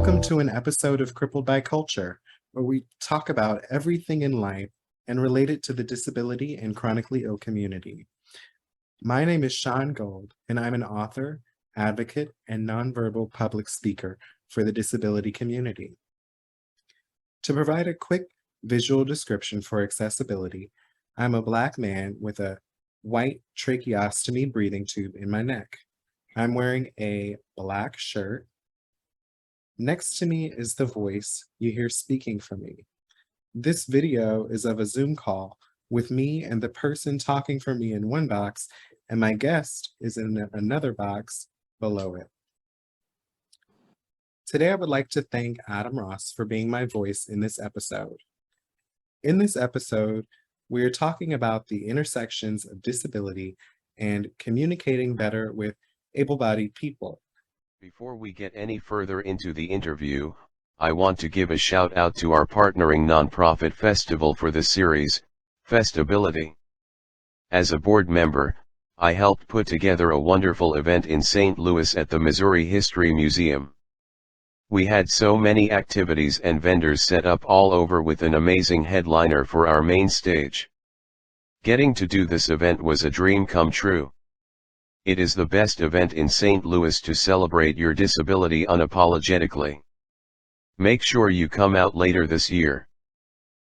Welcome to an episode of Crippled by Culture, where we talk about everything in life and relate it to the disability and chronically ill community. My name is Sean Gold, and I'm an author, advocate, and nonverbal public speaker for the disability community. To provide a quick visual description for accessibility, I'm a Black man with a white tracheostomy breathing tube in my neck. I'm wearing a black shirt. Next to me is the voice you hear speaking for me. This video is of a Zoom call with me and the person talking for me in one box, and my guest is in another box below it. Today, I would like to thank Adam Ross for being my voice in this episode. In this episode, we are talking about the intersections of disability and communicating better with able-bodied people. Before we get any further into the interview, I want to give a shout out to our partnering nonprofit festival for the series, Festability. As a board member, I helped put together a wonderful event in St. Louis at the Missouri History Museum. We had so many activities and vendors set up all over with an amazing headliner for our main stage. Getting to do this event was a dream come true. It is the best event in St. Louis to celebrate your disability unapologetically. Make sure you come out later this year.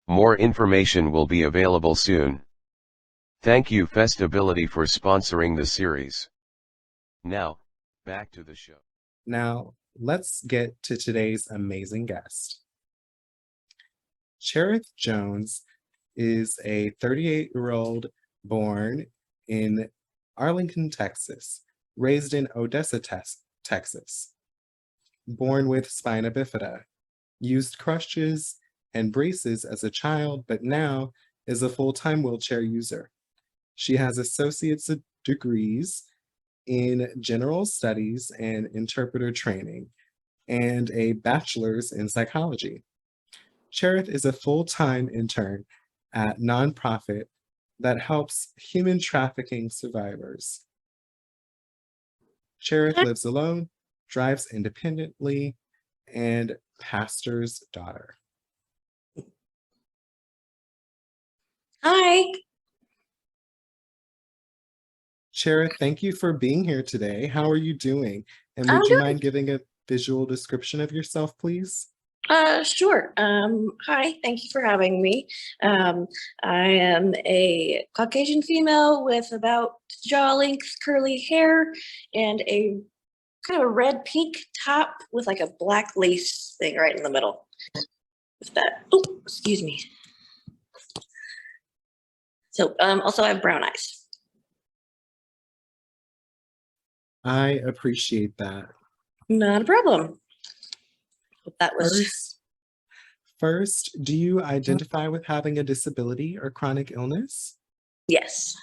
More information will be available soon. Thank you Festability for sponsoring the series. Now, back to the show. Now, let's get to today's amazing guest. Cherith Jones is a 38-year-old born in Arlington, Texas, raised in Odessa, Texas. Born with Spina Bifida, used crutches and braces as a child, but now is a full-time wheelchair user. She has associate's degrees in general studies and interpreter training, and a bachelor's in psychology. Cherith is a full-time intern at nonprofit that helps human trafficking survivors. Cherith lives alone, drives independently, and pastor's daughter. Hi. Cherith, thank you for being here today. How are you doing? And I'm would you good. mind giving a visual description of yourself, please? Sure. Hi, thank you for having me. I am a Caucasian female with about jaw-length curly hair and a kind of a red-pink top with like a black lace thing right in the middle. With that, oh, excuse me. So, also I have brown eyes. I appreciate that. Not a problem. That was First, do you identify with having a disability or chronic illness? yes.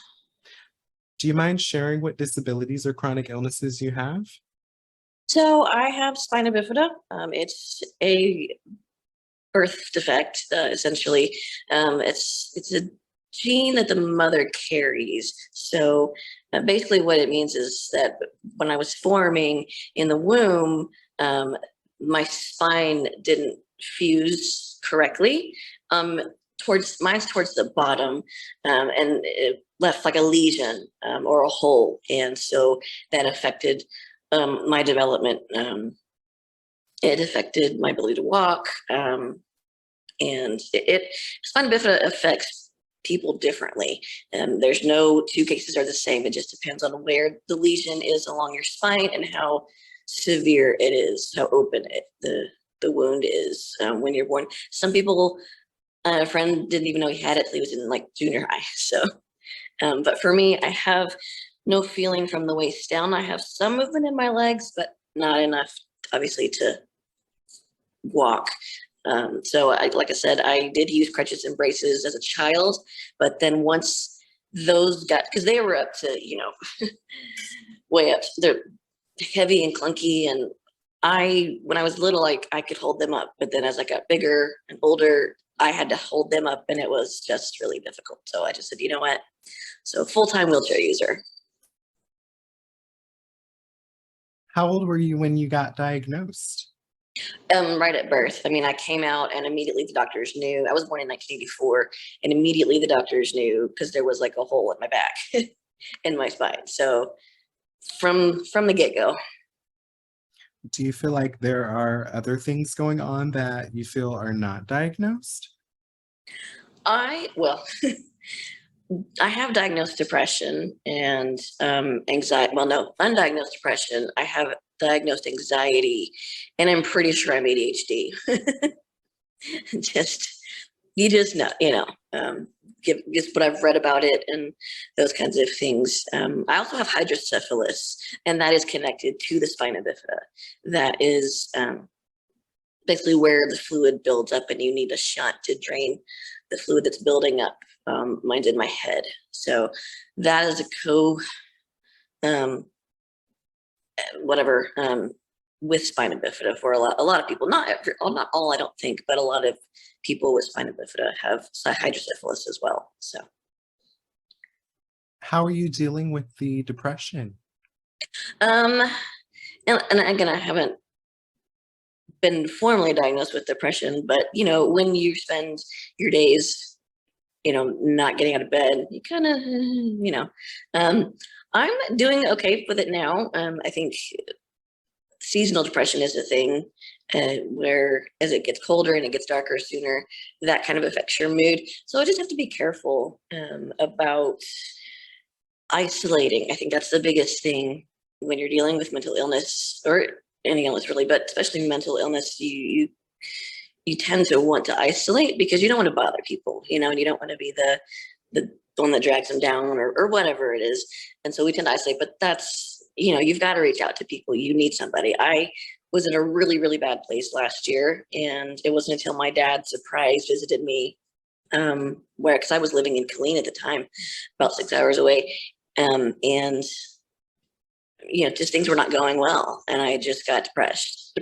Do you mind sharing what disabilities or chronic illnesses you have? So I have spina bifida. It's a birth defect, essentially. It's a gene that the mother carries. So basically, what it means is that when I was forming in the womb, my spine didn't fuse correctly. Mine's towards the bottom, and it left like a lesion or a hole, and so that affected my development. It affected my ability to walk, and spina bifida affects people differently. There's no two cases are the same. It just depends on where the lesion is along your spine and how severe it is, how open the wound is when you're born. Some people, a friend didn't even know he had it till he was in like junior high. So, but for me, I have no feeling from the waist down. I have some movement in my legs, but not enough, obviously, to walk. So, like I said, I did use crutches and braces as a child, but then once those got, because they were up to, way up. They're heavy and clunky, and when I was little, like I could hold them up, but then as I got bigger and older, I had to hold them up, and it was just really difficult. So I just said, you know what? So full-time wheelchair user. How old were you when you got diagnosed? Right at birth. I mean, I came out and immediately the doctors knew. I was born in 1984, and immediately the doctors knew because there was like a hole in my back in my spine. So from the get-go. Do you feel like there are other things going on that you feel are not diagnosed? Well, I have diagnosed depression and anxiety. Well, no, undiagnosed depression. I have diagnosed anxiety, and I'm pretty sure I'm ADHD. just you just know, just what I've read about it and those kinds of things. I also have hydrocephalus, and that is connected to the spina bifida. That is basically where the fluid builds up, and you need a shunt to drain the fluid that's building up. Mine's in my head, so that is a um, whatever with spina bifida for a lot of people. Not all, I don't think, but a lot of people with spina bifida have hydrocephalus as well. So, How are you dealing with the depression? um, and again, I haven't been formally diagnosed with depression, but when you spend your days, not getting out of bed, you kind of, I'm doing okay with it now. I think seasonal depression is a thing where as it gets colder and it gets darker sooner, that kind of affects your mood. So I just have to be careful about isolating. I think that's the biggest thing when you're dealing with mental illness or any illness really, but especially mental illness. You tend to want to isolate because you don't want to bother people, and you don't want to be the one that drags them down or whatever it is. And so we tend to isolate, but that's, you've got to reach out to people. You need somebody. I was in a really, really bad place last year, and it wasn't until my dad surprise visited me, because I was living in Killeen at the time, about 6 hours away. And just things were not going well. And I just got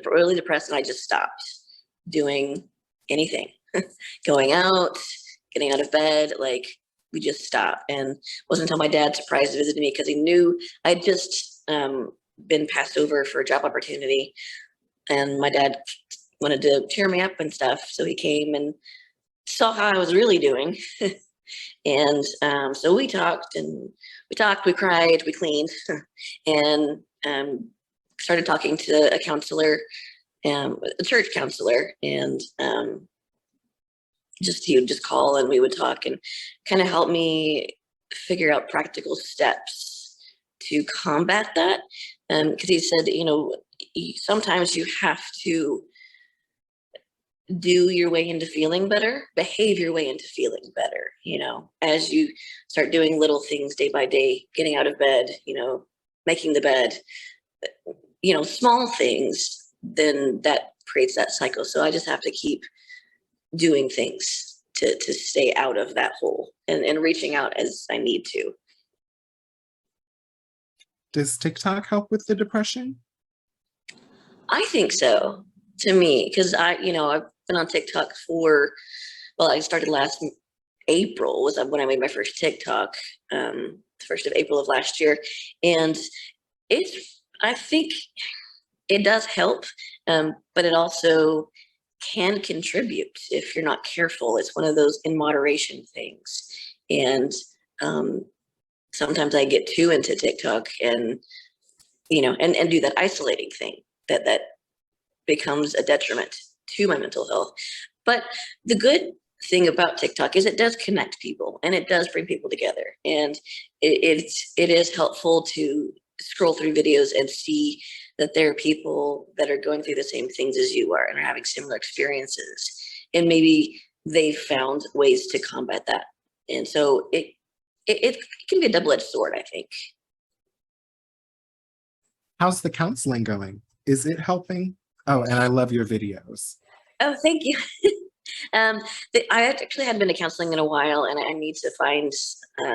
really depressed, and I just stopped doing anything, going out, getting out of bed. Like, we just stopped. And it wasn't until my dad surprised visited me because he knew I'd just been passed over for a job opportunity. And my dad wanted to cheer me up and stuff. So he came and saw how I was really doing. And so we talked, we cried, we cleaned, and started talking to a counselor, a church counselor, and he would just call and we would talk and kind of help me figure out practical steps to combat that. Because he said, sometimes you have to do your way into feeling better, behave your way into feeling better, as you start doing little things day by day, getting out of bed, making the bed, small things, then that creates that cycle. So I just have to keep doing things to stay out of that hole and reaching out as I need to. Does TikTok help with the depression? I think so, to me, because I've been on TikTok I started last April was when I made my first TikTok, the 1st of April of last year. And I think it does help, but it also can contribute if you're not careful. It's one of those in moderation things. And sometimes I get too into TikTok and, and do that isolating thing that becomes a detriment to my mental health. But the good thing about TikTok is it does connect people and it does bring people together. And it is helpful to scroll through videos and see that there are people that are going through the same things as you are and are having similar experiences. And maybe they've found ways to combat that. And so it can be a double-edged sword, I think. How's the counseling going? Is it helping? Oh, and I love your videos. Oh, thank you. I actually hadn't been to counseling in a while, and I need to find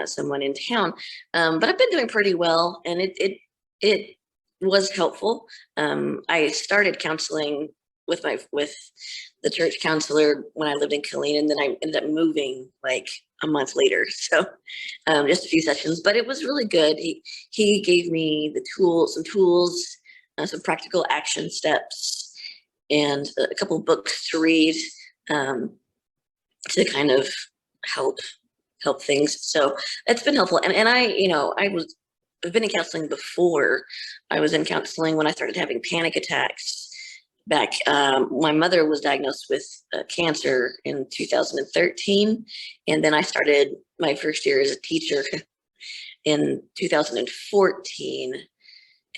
someone in town. But I've been doing pretty well, and it was helpful. I started counseling with the church counselor when I lived in Killeen, and then I ended up moving like a month later. So just a few sessions, but it was really good. He gave me some tools, some practical action steps. and a couple of books to read, to kind of help things. So it's been helpful. And I, I've been in counseling before. I was in counseling when I started having panic attacks back. My mother was diagnosed with cancer in 2013. And then I started my first year as a teacher in 2014.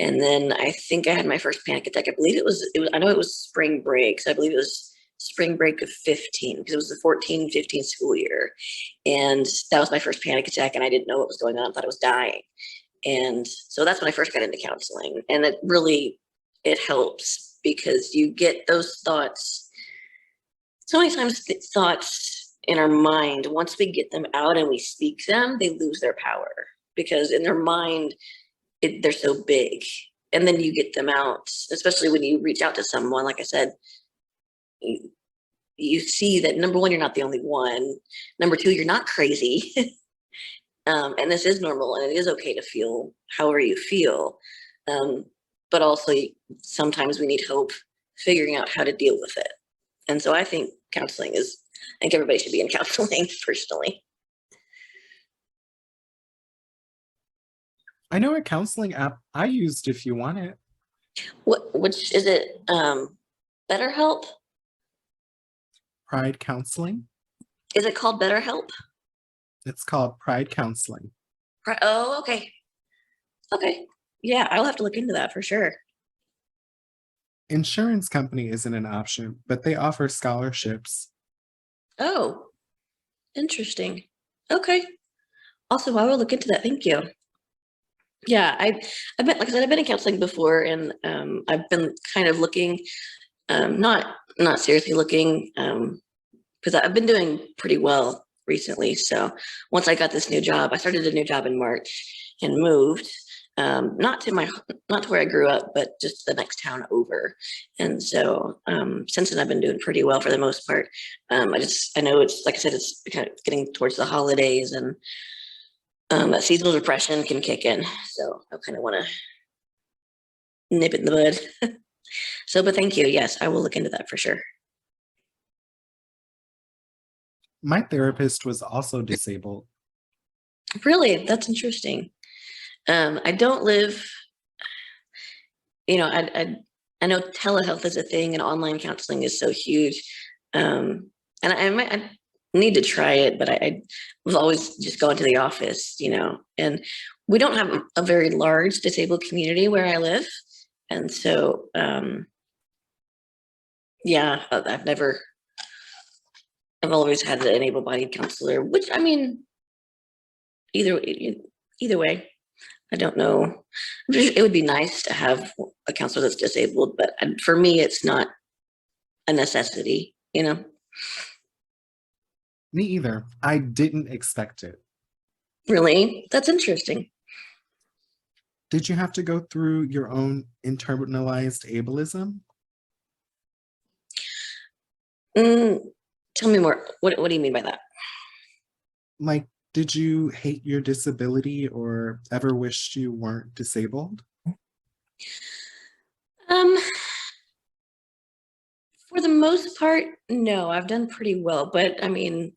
And then I think I had my first panic attack. I believe it was, I know it was spring break. So I believe it was spring break of 15, because it was the 14-15 school year. And that was my first panic attack, and I didn't know what was going on. I thought I was dying. And so that's when I first got into counseling. And it helps, because you get those thoughts. So many times thoughts in our mind, once we get them out and we speak them, they lose their power, because in their mind, they're so big. And then you get them out, especially when you reach out to someone, like I said, you see that, number one, you're not the only one. Number two, you're not crazy. And this is normal, and it is okay to feel however you feel. But also sometimes we need help figuring out how to deal with it. And so I think I think everybody should be in counseling personally. I know a counseling app I used if you want it. Which is it? BetterHelp? Pride Counseling. Is it called BetterHelp? It's called Pride Counseling. Oh, okay. Okay. Yeah, I'll have to look into that for sure. Insurance company isn't an option, but they offer scholarships. Oh, interesting. Okay. Also, I will look into that. Thank you. Yeah, I've been, like I said, I've been in counseling before, and I've been kind of looking, not seriously looking, because I've been doing pretty well recently. So once I got this new job, I started a new job in March and moved, not to where I grew up, but just the next town over. And so since then, I've been doing pretty well for the most part. I know it's, like I said, it's kind of getting towards the holidays, and that seasonal depression can kick in. So I kind of want to nip it in the bud. So, but thank you. Yes, I will look into that for sure. My therapist was also disabled. Really? That's interesting. I don't live, I know telehealth is a thing, and online counseling is so huge. And I need to try it, but I was always just going to the office, and we don't have a very large disabled community where I live. And so, yeah, I've always had an able-bodied counselor, which, I mean, either way, I don't know. It would be nice to have a counselor that's disabled, but for me, it's not a necessity, Me either. I didn't expect it. Really? That's interesting. Did you have to go through your own internalized ableism? Tell me more. What do you mean by that? Like, did you hate your disability or ever wished you weren't disabled? For the most part, no, I've done pretty well. But I mean,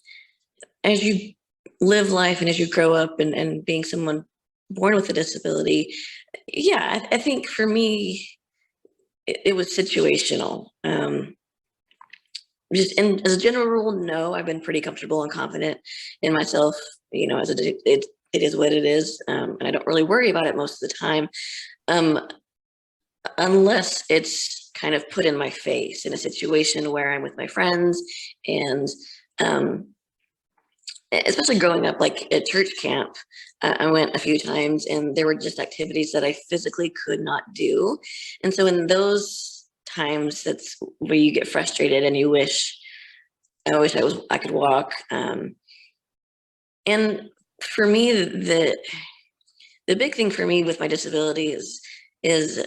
as you live life and as you grow up, and being someone born with a disability, yeah, I think for me, it was situational. Just as a general rule, no, I've been pretty comfortable and confident in myself. It is what it is, and I don't really worry about it most of the time, unless it's kind of put in my face in a situation where I'm with my friends, and especially growing up, like at church camp, I went a few times, and there were just activities that I physically could not do, and so in those times, that's where you get frustrated and you wish I could walk. And for me, the big thing for me with my disability is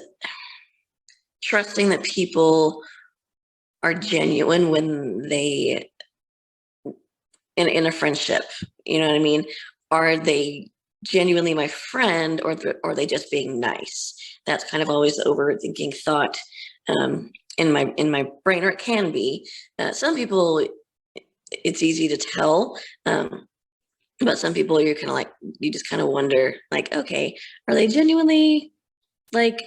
trusting that people are genuine when they in a friendship. You know what I mean? Are they genuinely my friend, or are they just being nice? That's kind of always the overthinking thought. in my brain, or it can be. Some people, it's easy to tell. But some people, you're kind of like, you just kind of wonder, like, okay, are they genuinely like,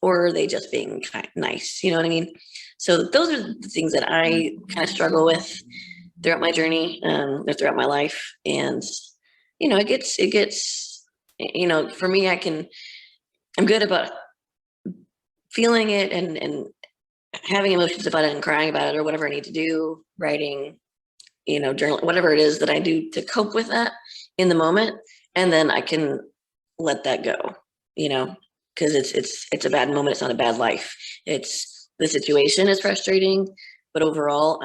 or are they just being nice? You know what I mean? So those are the things that I kind of struggle with throughout my journey, or throughout my life. And, it gets, for me, I'm good about feeling it and having emotions about it and crying about it, or whatever I need to do, writing, journal, whatever it is that I do to cope with that in the moment. And then I can let that go, because it's a bad moment. It's not a bad life. It's, the situation is frustrating, but overall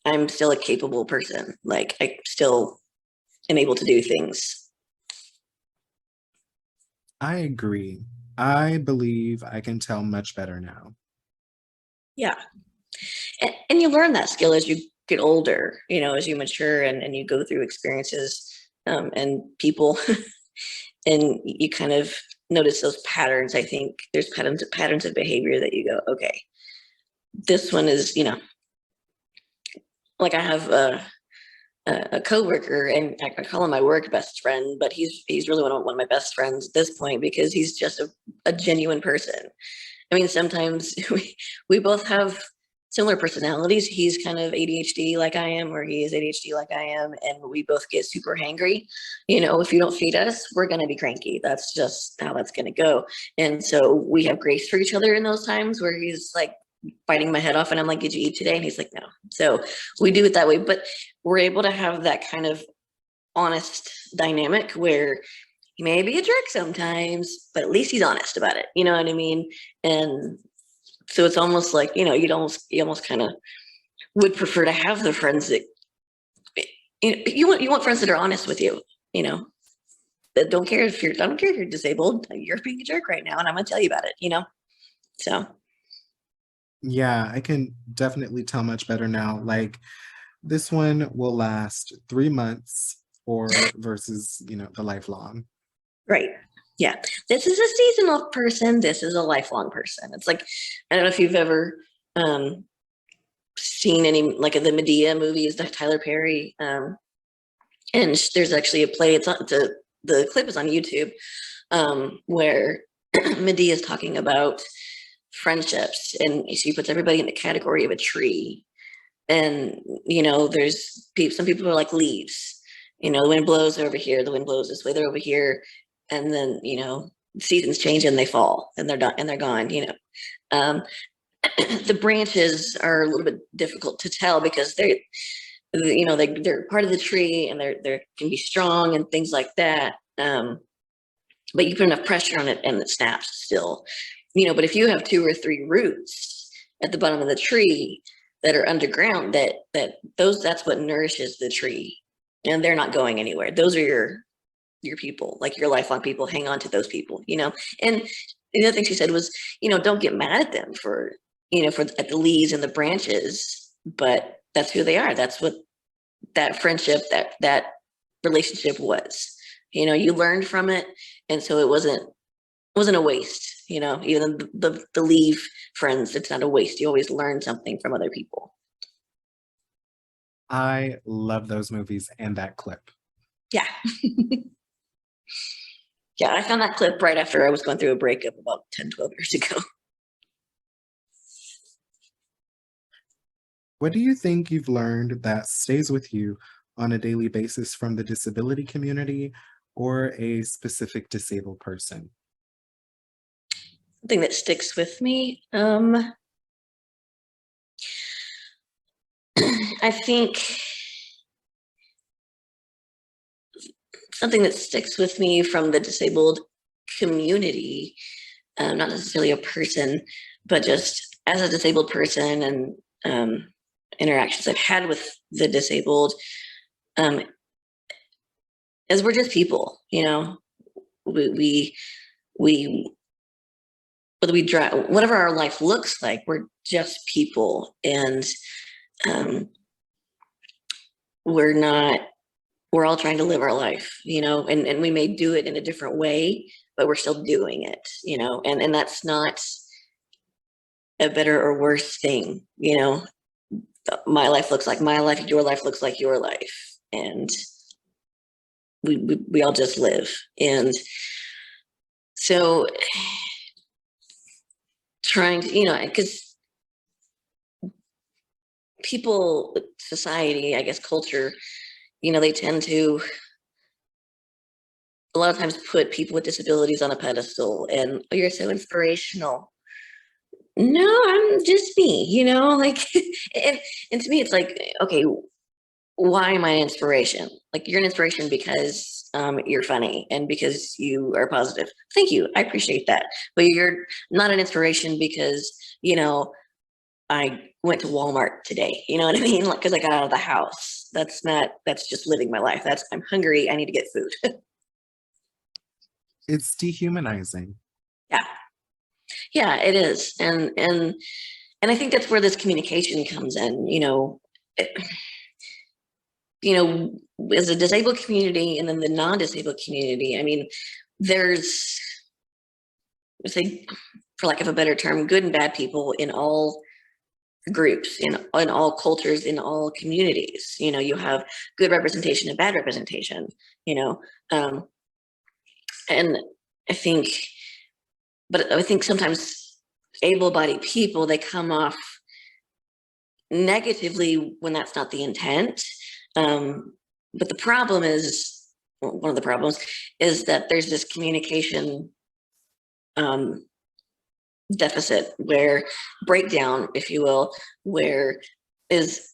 I'm still a capable person. Like, I still am able to do things. I agree. I believe I can tell much better now. Yeah. And you learn that skill as you get older, as you mature and you go through experiences, and people, and you kind of notice those patterns. I think there's patterns of behavior that you go, okay, this one is, like I have a coworker, and I call him my work best friend, but he's really one of my best friends at this point, because he's just a genuine person. I mean, sometimes we both have similar personalities. He's kind of ADHD like I am, or he is ADHD like I am, and we both get super hangry. If you don't feed us, we're going to be cranky. That's just how that's going to go. And so we have grace for each other in those times where he's like biting my head off and I'm like, did you eat today? And he's like, no. So we do it that way, but we're able to have that kind of honest dynamic where he may be a jerk sometimes, but at least he's honest about it. You know what I mean? And so it's almost like, you almost kind of would prefer to have the friends that, you want friends that are honest with you, that don't care if I don't care if you're disabled, you're being a jerk right now, and I'm gonna tell you about it, so. Yeah, I can definitely tell much better now. Like, this one will last 3 months or versus, the lifelong. Right. Yeah. This is a seasonal person. This is a lifelong person. It's like, I don't know if you've ever seen any, like, of the Medea movies, the Tyler Perry. And there's actually a play. The clip is on YouTube, where Medea is talking about friendships, and she puts everybody in the category of a tree. And, there's some people are like leaves. The wind blows over here, the wind blows this way, they're over here. And then, seasons change and they fall and they're done and they're gone, um, the branches are a little bit difficult to tell because they're part of the tree, and they can be strong and things like that. But you put enough pressure on it and it snaps still, but if you have 2 or 3 roots at the bottom of the tree that are underground, that's what nourishes the tree, and they're not going anywhere. Those are your people, like your lifelong people. Hang on to those people, and the other thing she said was, don't get mad at them for at the leaves and the branches, but that's who they are. That's what that friendship, that relationship was. You learned from it, and so it wasn't a waste. Even the leave friends, it's not a waste. You always learn something from other people. I love those movies and that clip. Yeah. Yeah, I found that clip right after I was going through a breakup about 10, 12 years ago. What do you think you've learned that stays with you on a daily basis from the disability community or a specific disabled person? Something that sticks with me. I think something that sticks with me from the disabled community, not necessarily a person, but just as a disabled person, and interactions I've had with the disabled, as we're just people, we whether we drive, whatever our life looks like, we're just people, and we're all trying to live our life, and we may do it in a different way, but we're still doing it, and that's not a better or worse thing. You know, my life looks like my life, your life looks like your life, and we all just live. And so trying to, because people, society, I guess culture, they tend to a lot of times put people with disabilities on a pedestal and, oh, you're so inspirational. No, I'm just me, like, and to me, it's like, okay, why am I an inspiration? Like, you're an inspiration because you're funny and because you are positive. Thank you. I appreciate that. But you're not an inspiration because, I went to Walmart today. You know what I mean? Like, because I got out of the house. That's just living my life. I'm hungry. I need to get food. It's dehumanizing. Yeah. Yeah, it is. And I think that's where this communication comes in, as a disabled community and then the non-disabled community. I mean, there's, say, for lack of a better term, good and bad people in all groups, in all cultures, in all communities. You have good representation and bad representation, and I think, but I think sometimes able-bodied people, they come off negatively when that's not the intent. But the problem is, one of the problems is that there's this communication deficit, where breakdown, if you will, where is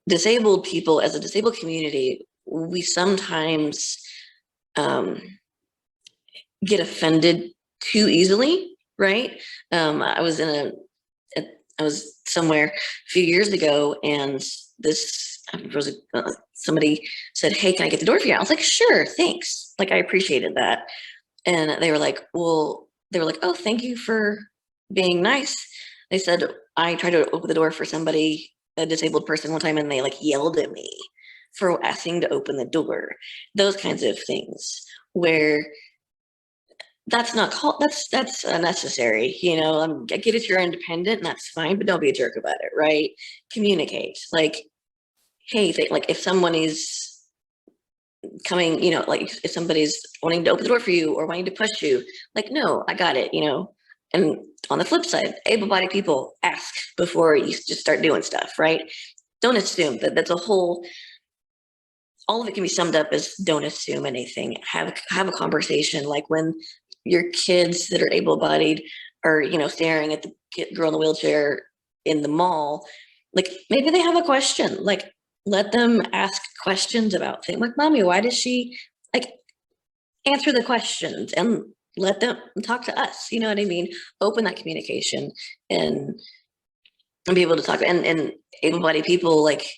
disabled people, as a disabled community, we sometimes get offended too easily, right? I was somewhere a few years ago, and somebody said, "Hey, can I get the door for you?" I was like, "Sure, thanks." Like, I appreciated that. And they were like, "Oh, thank you for being nice." They said, "I tried to open the door for somebody, a disabled person, one time, and they like yelled at me for asking to open the door." Those kinds of things, where that's not called, that's unnecessary. I get it, you're independent and that's fine, but don't be a jerk about it, right? Communicate. Like, hey, like, if someone is coming, like, if somebody's wanting to open the door for you or wanting to push you, like, no, I got it. And on the flip side, able-bodied people, ask before you just start doing stuff, right? Don't assume. That's a whole, all of it can be summed up as don't assume anything. Have a conversation. Like, when your kids that are able-bodied are, staring at the girl in the wheelchair in the mall, like, maybe they have a question. Like, let them ask questions about things. Like, "Mommy, why does she," like, answer the questions and let them talk to us. You know what I mean? Open that communication and be able to talk. And able-bodied people, like,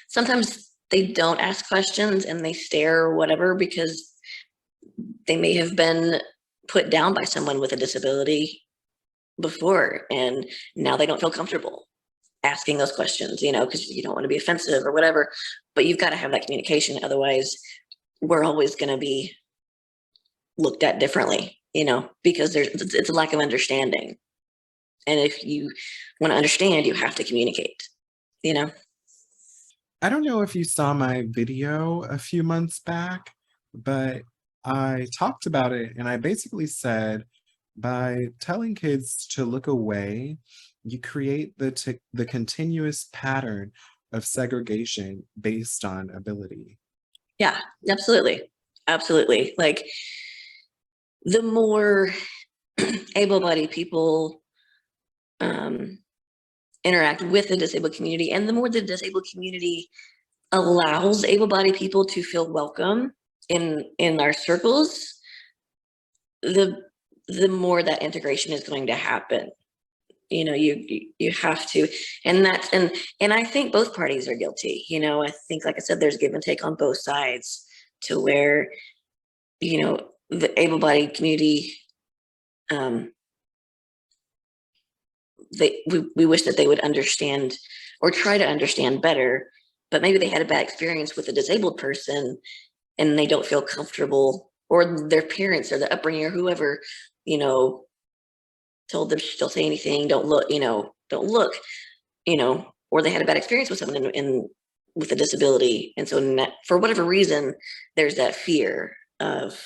sometimes they don't ask questions and they stare or whatever because they may have been put down by someone with a disability before, and now they don't feel comfortable asking those questions, because you don't want to be offensive or whatever. But you've got to have that communication. Otherwise, we're always going to be looked at differently, because it's a lack of understanding. And if you want to understand, you have to communicate, I don't know if you saw my video a few months back, but I talked about it and I basically said, by telling kids to look away, you create the continuous pattern of segregation based on ability. Yeah, absolutely. Absolutely. Like, the more able-bodied people interact with the disabled community, and the more the disabled community allows able-bodied people to feel welcome in our circles, the more that integration is going to happen. You have to, and I think both parties are guilty. I think, like I said, there's give and take on both sides, to where, the able-bodied community, we wish that they would understand, or try to understand better, but maybe they had a bad experience with a disabled person and they don't feel comfortable, or their parents or the upbringing or whoever, told them, don't say anything, don't look, don't look, or they had a bad experience with someone with a disability. And so for whatever reason, there's that fear of,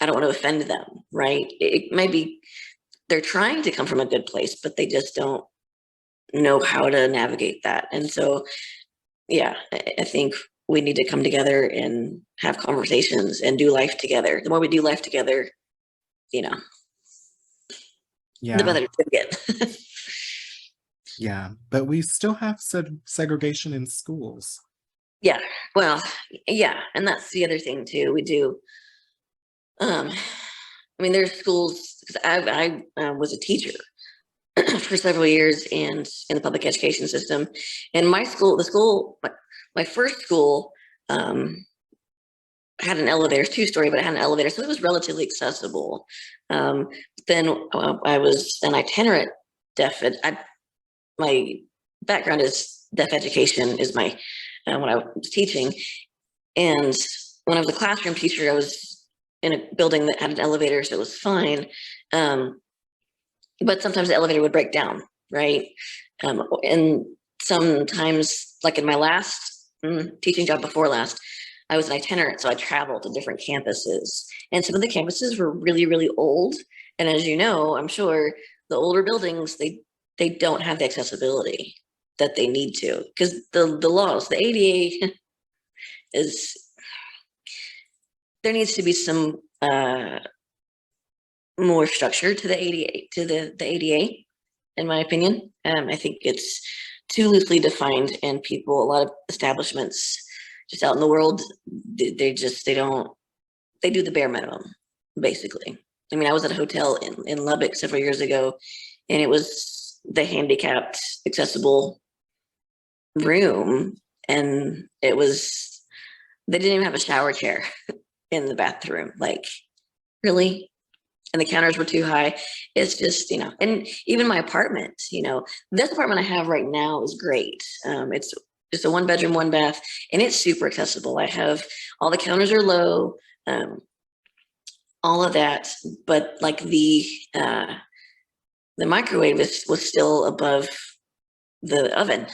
I don't want to offend them, right? It might be they're trying to come from a good place, but they just don't know how to navigate that. And so, yeah, I think we need to come together and have conversations and do life together. The more we do life together, the Yeah. better it get. Yeah. But we still have segregation in schools. Yeah. Well, yeah. And that's the other thing too. We do. I mean, there's schools, because I was a teacher for several years and in the public education system. And my first school had an elevator, it's 2-story, but it had an elevator, so it was relatively accessible. Then I was an itinerant deaf. My background is deaf education is my when I was teaching, and when I was a classroom teacher, I was in a building that had an elevator, so it was fine. But sometimes the elevator would break down, right? And sometimes, like in my last teaching job before last, I was an itinerant, so I traveled to different campuses. And some of the campuses were really, really old. And as you know, I'm sure the older buildings, they don't have the accessibility that they need to, because the laws, the ADA there needs to be some more structure to the ADA, in my opinion. I think it's too loosely defined, and a lot of establishments just out in the world, they do the bare minimum, basically. I mean, I was at a hotel in Lubbock several years ago, and it was the handicapped accessible room, and they didn't even have a shower chair in the bathroom. Like, really? And the counters were too high. It's just, and even my apartment, this apartment I have right now is great. It's just a 1-bedroom, 1-bath, and it's super accessible. I have all the counters are low, all of that, but like the microwave was still above the oven,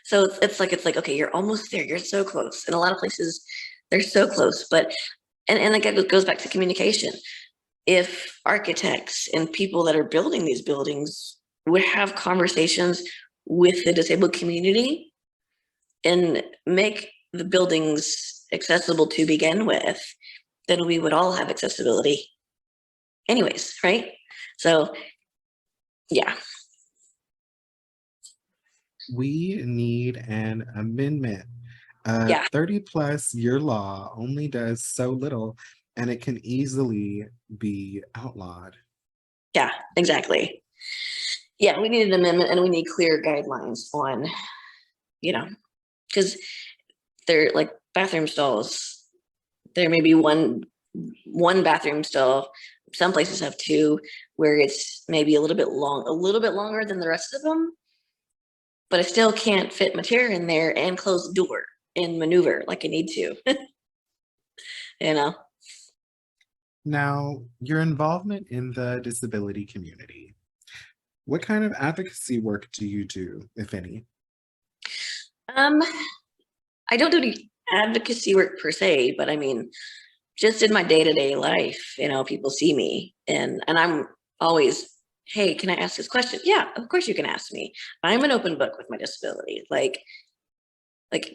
So it's like, okay, you're almost there. You're so close. In a lot of places, they're so close, but, and again, it goes back to communication. If architects and people that are building these buildings would have conversations with the disabled community and make the buildings accessible to begin with, then we would all have accessibility anyways, right? So, yeah. We need an amendment. Yeah. 30+ year law only does so little, and it can easily be outlawed. Yeah, exactly. Yeah, we need an amendment, and we need clear guidelines on, because they're like bathroom stalls. There may be one bathroom stall. Some places have 2, where it's maybe a little bit longer than the rest of them, but I still can't fit material in there and close the door and maneuver like I need to. Now, your involvement in the disability community. What kind of advocacy work do you do, if any? I don't do any advocacy work per se, but I mean, just in my day-to-day life, people see me and I'm always, hey, can I ask this question? Yeah, of course you can ask me. I'm an open book with my disability. Like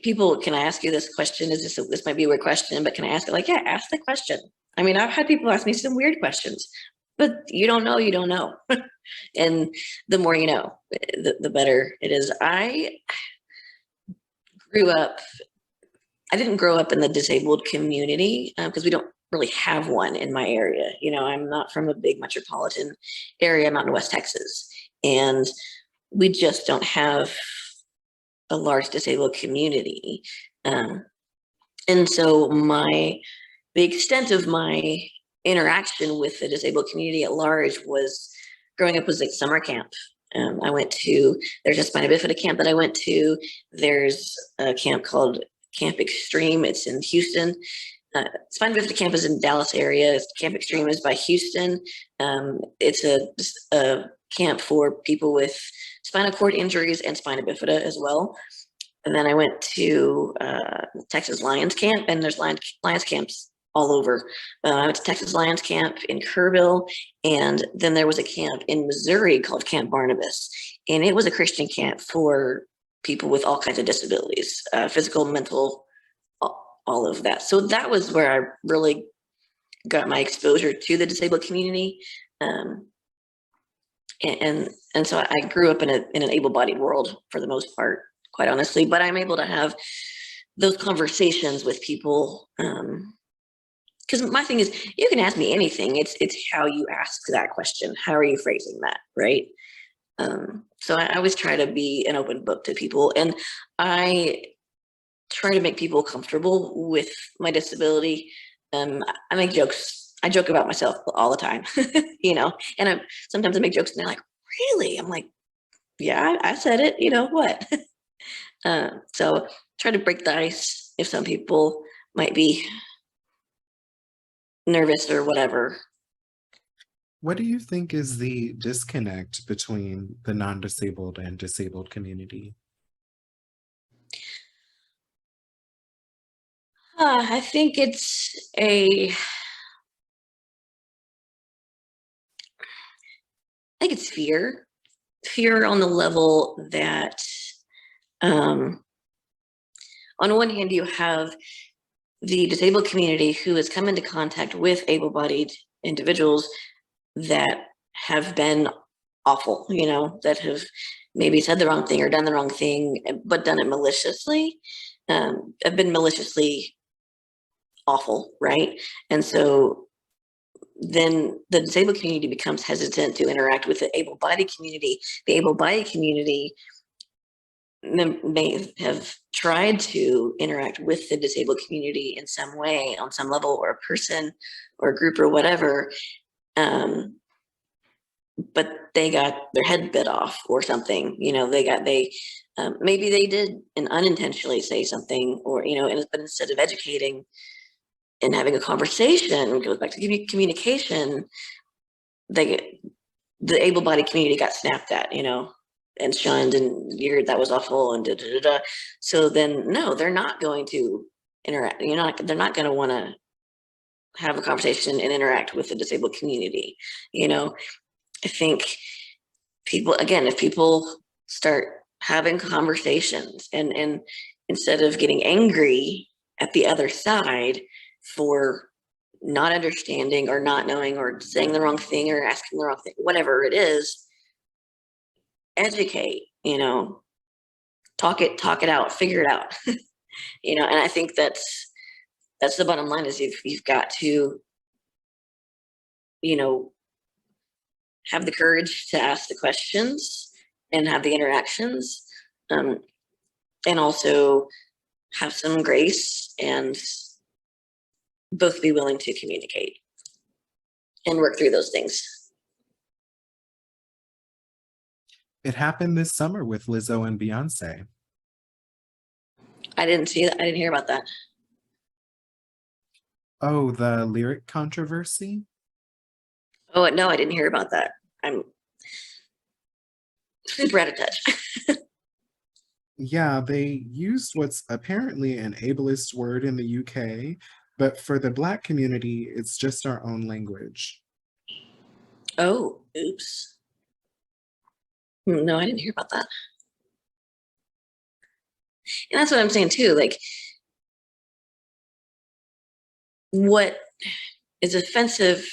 people, can I ask you this question? This might be a weird question, but can I ask it? Like, yeah, ask the question. I mean, I've had people ask me some weird questions, but you don't know. And the more you know, the better it is. I didn't grow up in the disabled community because we don't really have one in my area. I'm not from a big metropolitan area. I'm out in West Texas, and we just don't have a large disabled community. And so the extent of my interaction with the disabled community at large was growing up was like summer camp. There's a Spina Bifida camp that I went to. There's a camp called Camp Extreme. It's in Houston. Spina Bifida camp is in Dallas area. Camp Extreme is by Houston. It's a camp for people with spinal cord injuries and spina bifida as well. And then I went to Texas Lions Camp, and there's Lions camps all over. I went to Texas Lions Camp in Kerrville, and then there was a camp in Missouri called Camp Barnabas, and it was a Christian camp for people with all kinds of disabilities, physical, mental, all of that. So that was where I really got my exposure to the disabled community. And so I grew up in an able-bodied world for the most part, quite honestly, but I'm able to have those conversations with people. Because my thing is, you can ask me anything. It's how you ask that question. How are you phrasing that, right? So I always try to be an open book to people, and I try to make people comfortable with my disability. I make jokes. I joke about myself all the time, and sometimes I make jokes and they're like, really? I'm like, yeah, I said it, what? So try to break the ice if some people might be nervous or whatever. What do you think is the disconnect between the non-disabled and disabled community? I think it's fear on the level that, on one hand, you have the disabled community who has come into contact with able-bodied individuals that have been awful, that have maybe said the wrong thing or done the wrong thing, but done it maliciously, have been maliciously awful, right? And so then the disabled community becomes hesitant to interact with the able-bodied community. The able-bodied community may have tried to interact with the disabled community in some way, on some level, or a person or a group or whatever, but they got their head bit off or something. Maybe they did and unintentionally say something, or but instead of educating and having a conversation, it goes back to communication. The able-bodied community got snapped at, and shunned, and that was awful, and da, da, da, da. So then, no, they're not going to interact. They're not going to want to have a conversation and interact with the disabled community. I think if people start having conversations and instead of getting angry at the other side for not understanding or not knowing or saying the wrong thing or asking the wrong thing, whatever it is, educate, talk it out, figure it out, and I think that's the bottom line is you've got to, have the courage to ask the questions and have the interactions, and also have some grace and both be willing to communicate and work through those things. It happened this summer with Lizzo and Beyonce. I didn't see that. I didn't hear about that. Oh, the lyric controversy? Oh, no, I didn't hear about that. I'm super out of touch. Yeah, they used what's apparently an ableist word in the UK, but for the Black community, it's just our own language. Oh, oops. No, I didn't hear about that. And that's what I'm saying too. Like, what is offensive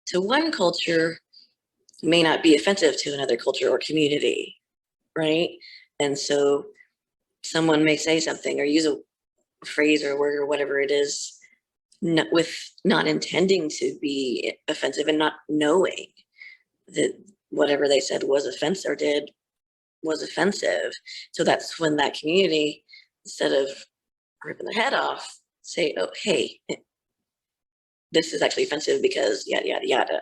to one culture may not be offensive to another culture or community, right? And so someone may say something or use a phrase or a word or whatever it is, with not intending to be offensive and not knowing that whatever they said was offensive or did was offensive. So that's when that community, instead of ripping their head off, say, oh, hey, this is actually offensive because yada, yada, yada.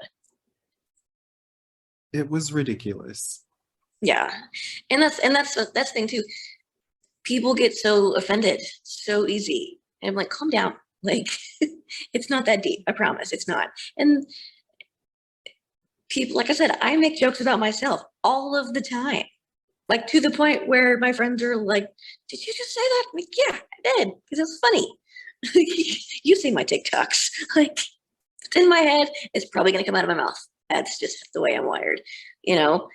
It was ridiculous. Yeah. And that's the thing too. People get so offended so easy. And I'm like, calm down. Like, it's not that deep. I promise it's not. And people, like I said, I make jokes about myself all of the time. Like, to the point where my friends are like, did you just say that? I'm like, yeah, I did, because it was funny. You see my TikToks. Like, it's in my head, it's probably going to come out of my mouth. That's just the way I'm wired. You know,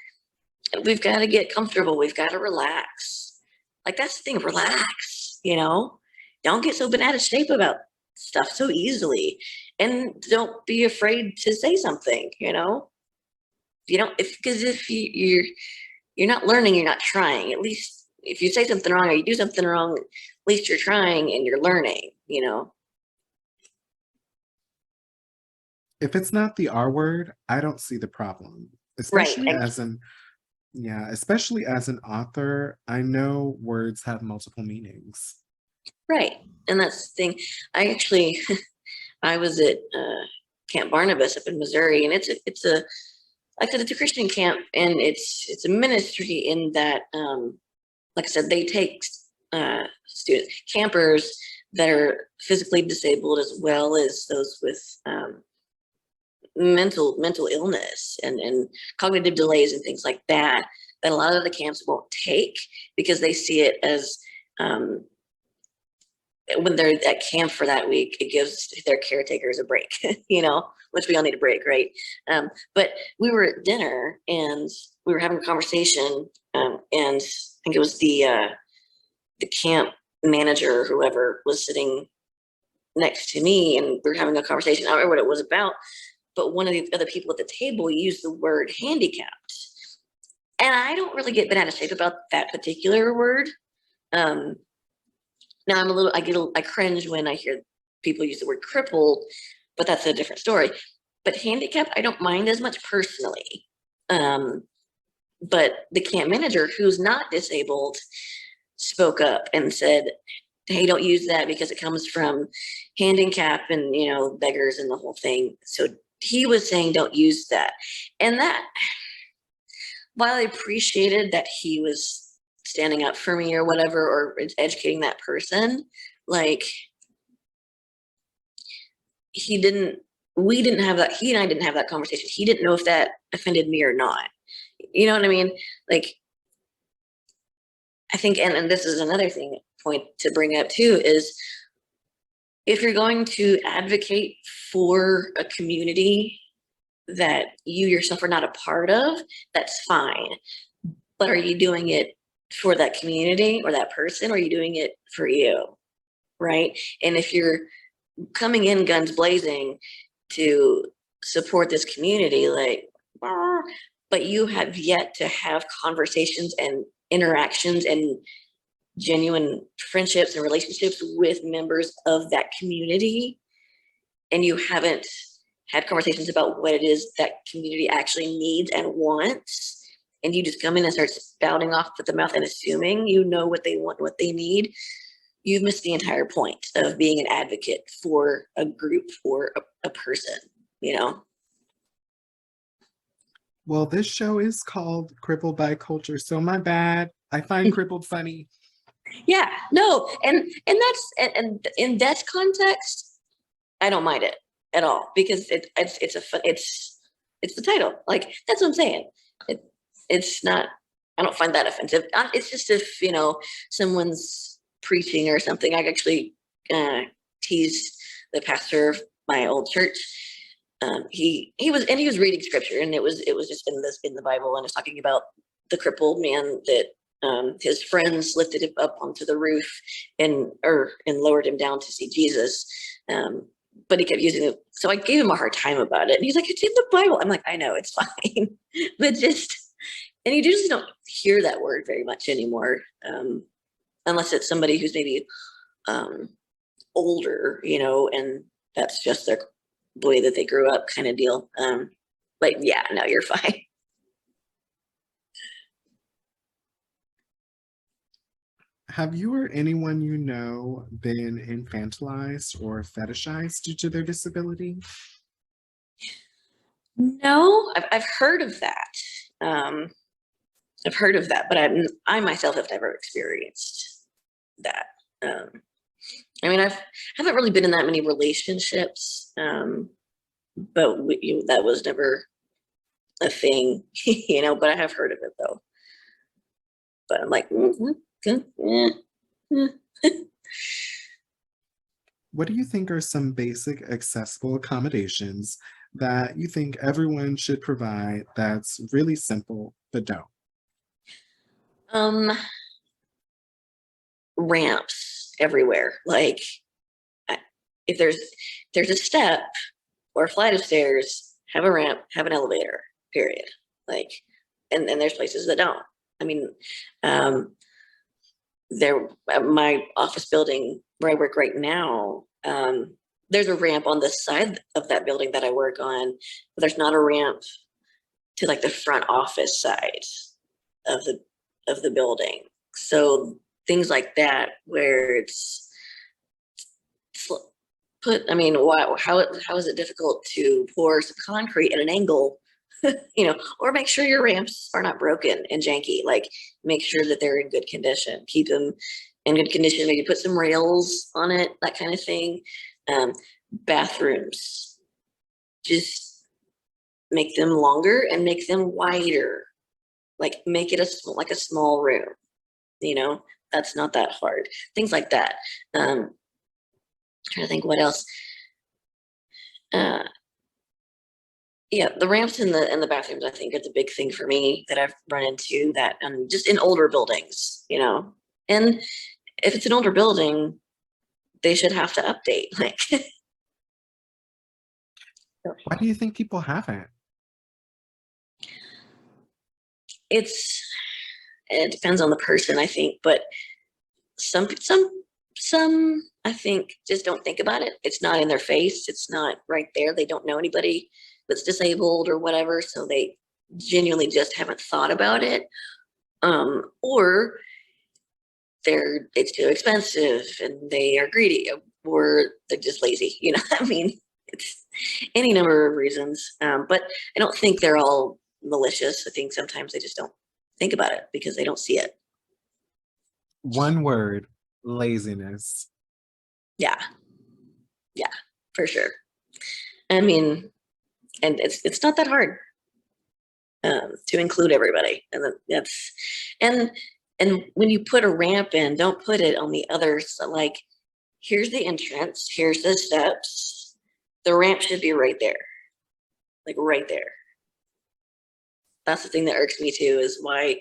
we've got to get comfortable. We've got to relax. Like, that's the thing, relax, you know? Don't get so bent out of shape about stuff so easily. And don't be afraid to say something, you know? You know, because if you're not learning, you're not trying. At least if you say something wrong or you do something wrong, at least you're trying and you're learning, you know? If it's not the R word, I don't see the problem. Right. Especially as an author, I know words have multiple meanings. Right. And that's the thing. I actually, I was at Camp Barnabas up in Missouri, and it's a like I said, it's a Christian camp, and it's a ministry in that, like I said, they take students, campers that are physically disabled, as well as those with mental illness and cognitive delays and things like that, that a lot of the camps won't take, because they see it as, when they're at camp for that week, it gives their caretakers a break, you know, which we all need a break, right? But we were at dinner and we were having a conversation, and I think it was the camp manager or whoever was sitting next to me, and we were having a conversation. I don't remember what it was about, but one of the other people at the table used the word handicapped. And I don't really get bent out of shape about that particular word. Now I cringe when I hear people use the word crippled, but that's a different story. But handicapped, I don't mind as much personally. But the camp manager, who's not disabled, spoke up and said, hey, don't use that because it comes from handicap and, you know, beggars and the whole thing. So he was saying, don't use that. And that, while I appreciated that he was standing up for me or whatever, or educating that person, like, we didn't have that, he and I didn't have that conversation. He didn't know if that offended me or not. You know what I mean? Like, I think, and this is another point to bring up too, is if you're going to advocate for a community that you yourself are not a part of, that's fine. But are you doing it for that community or that person, or are you doing it for you? Right? And if you're coming in guns blazing to support this community, like, but you have yet to have conversations and interactions and genuine friendships and relationships with members of that community, and you haven't had conversations about what it is that community actually needs and wants, and you just come in and start spouting off at the mouth and assuming you know what they want, what they need, you've missed the entire point of being an advocate for a group or a person, you know? Well, this show is called Crippled by Culture, so my bad. I find crippled funny. Yeah, no, and that's, and in that context, I don't mind it at all, because it's the title. Like, that's what I'm saying. It's not, I don't find that offensive. It's just if, you know, someone's preaching or something. I actually teased the pastor of my old church. He was reading scripture, and it was just in the Bible, and it's talking about the crippled man that his friends lifted him up onto the roof and lowered him down to see Jesus. But he kept using it. So I gave him a hard time about it. And he's like, it's in the Bible. I'm like, I know, it's fine. But and you just don't hear that word very much anymore. Unless it's somebody who's maybe older, you know, and that's just their way that they grew up, kind of deal. But yeah, no, you're fine. Have you or anyone you know been infantilized or fetishized due to their disability? No, I've heard of that. I've heard of that, but I myself have never experienced that. I mean, haven't really been in that many relationships, but that was never a thing, but I have heard of it though. But I'm like, good. What do you think are some basic accessible accommodations that you think everyone should provide that's really simple but don't? Um, ramps everywhere. Like, if there's a step or a flight of stairs, have a ramp, have an elevator. Period. Like, and there's places that don't. I mean, there my office building where I work right now, there's a ramp on the side of that building that I work on, but there's not a ramp to like the front office side of the building. So things like that where it's put, I mean, how is it difficult to pour some concrete at an angle, or make sure your ramps are not broken and janky, like make sure that they're in good condition, keep them in good condition, maybe put some rails on it, that kind of thing. Bathrooms, just make them longer and make them wider, like make it like a small room, that's not that hard, things like that. Trying to think what else. Yeah, the ramps in the bathrooms, I think, are the big thing for me that I've run into, that just in older buildings, and if it's an older building, they should have to update. Like, Why do you think people haven't? it depends on the person, I think, but some I think just don't think about it. It's not in their face. It's not right there. They don't know anybody that's disabled or whatever, so they genuinely just haven't thought about it. Or it's too expensive and they are greedy, or they're just lazy. I mean, it's any number of reasons. But I don't think they're all malicious. I think sometimes they just don't think about it because they don't see it. One word, laziness. Yeah, for sure. I mean, and it's not that hard to include everybody, and that's and when you put a ramp in, don't put it on the other side. Like, here's the entrance, here's the steps. The ramp should be right there, like right there. That's the thing that irks me too, is why,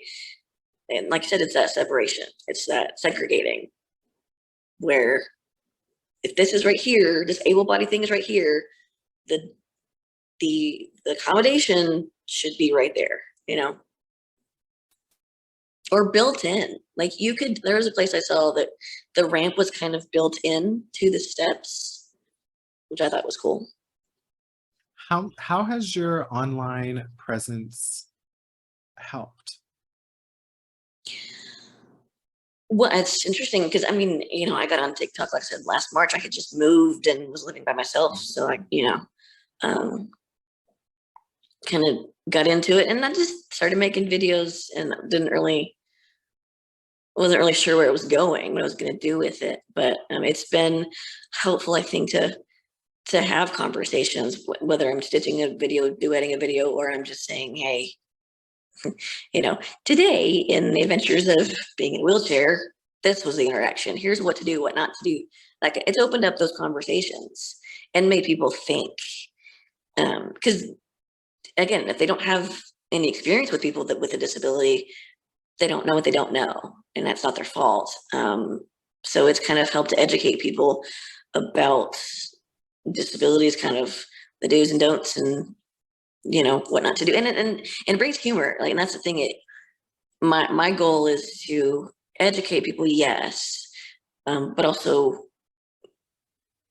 and like I said, it's that separation, it's that segregating, where if this is right here, this able-bodied thing is right here, the accommodation should be right there, or built in. Like, there was a place I saw that the ramp was kind of built in to the steps, which I thought was cool. How has your online presence helped? Well, it's interesting because I mean, I got on TikTok, like I said, last March. I had just moved and was living by myself, so I, kind of got into it, and I just started making videos, and wasn't really sure where it was going, what I was going to do with it. But it's been helpful, I think, to have conversations, whether I'm stitching a video, duetting a video, or I'm just saying, hey, today in the adventures of being in a wheelchair, this was the interaction. Here's what to do, what not to do. Like, it's opened up those conversations and made people think. Because again, if they don't have any experience with people with a disability, they don't know what they don't know, and that's not their fault. So it's kind of helped to educate people about disabilities, kind of the do's and don'ts, and what not to do, and brings humor. Like, and that's the thing. My goal is to educate people, yes, but also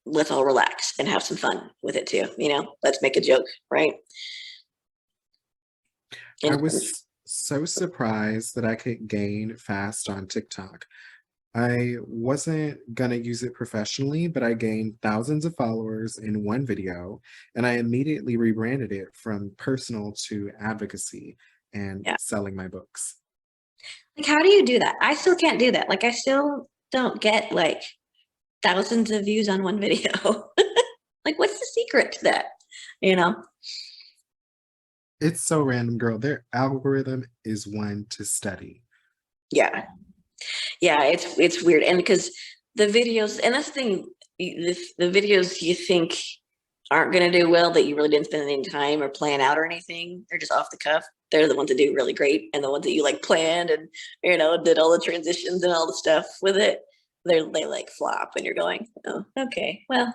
let's all relax and have some fun with it too. Let's make a joke, right? I was so surprised that I could gain fast on TikTok. I wasn't gonna use it professionally, but I gained thousands of followers in one video, and I immediately rebranded it from personal to advocacy and Yeah. selling my books. Like, how do you do that? I still can't do that. Like, I still don't get, like, thousands of views on one video. Like, what's the secret to that? You know? It's so random, girl. Their algorithm is one to study. Yeah. Yeah, it's weird. And because the videos, and that's the thing, the videos you think aren't going to do well, that you really didn't spend any time or plan out or anything, they're just off the cuff. They're the ones that do really great, and the ones that you like planned and did all the transitions and all the stuff with it, they like flop, and you're going, oh, okay, well,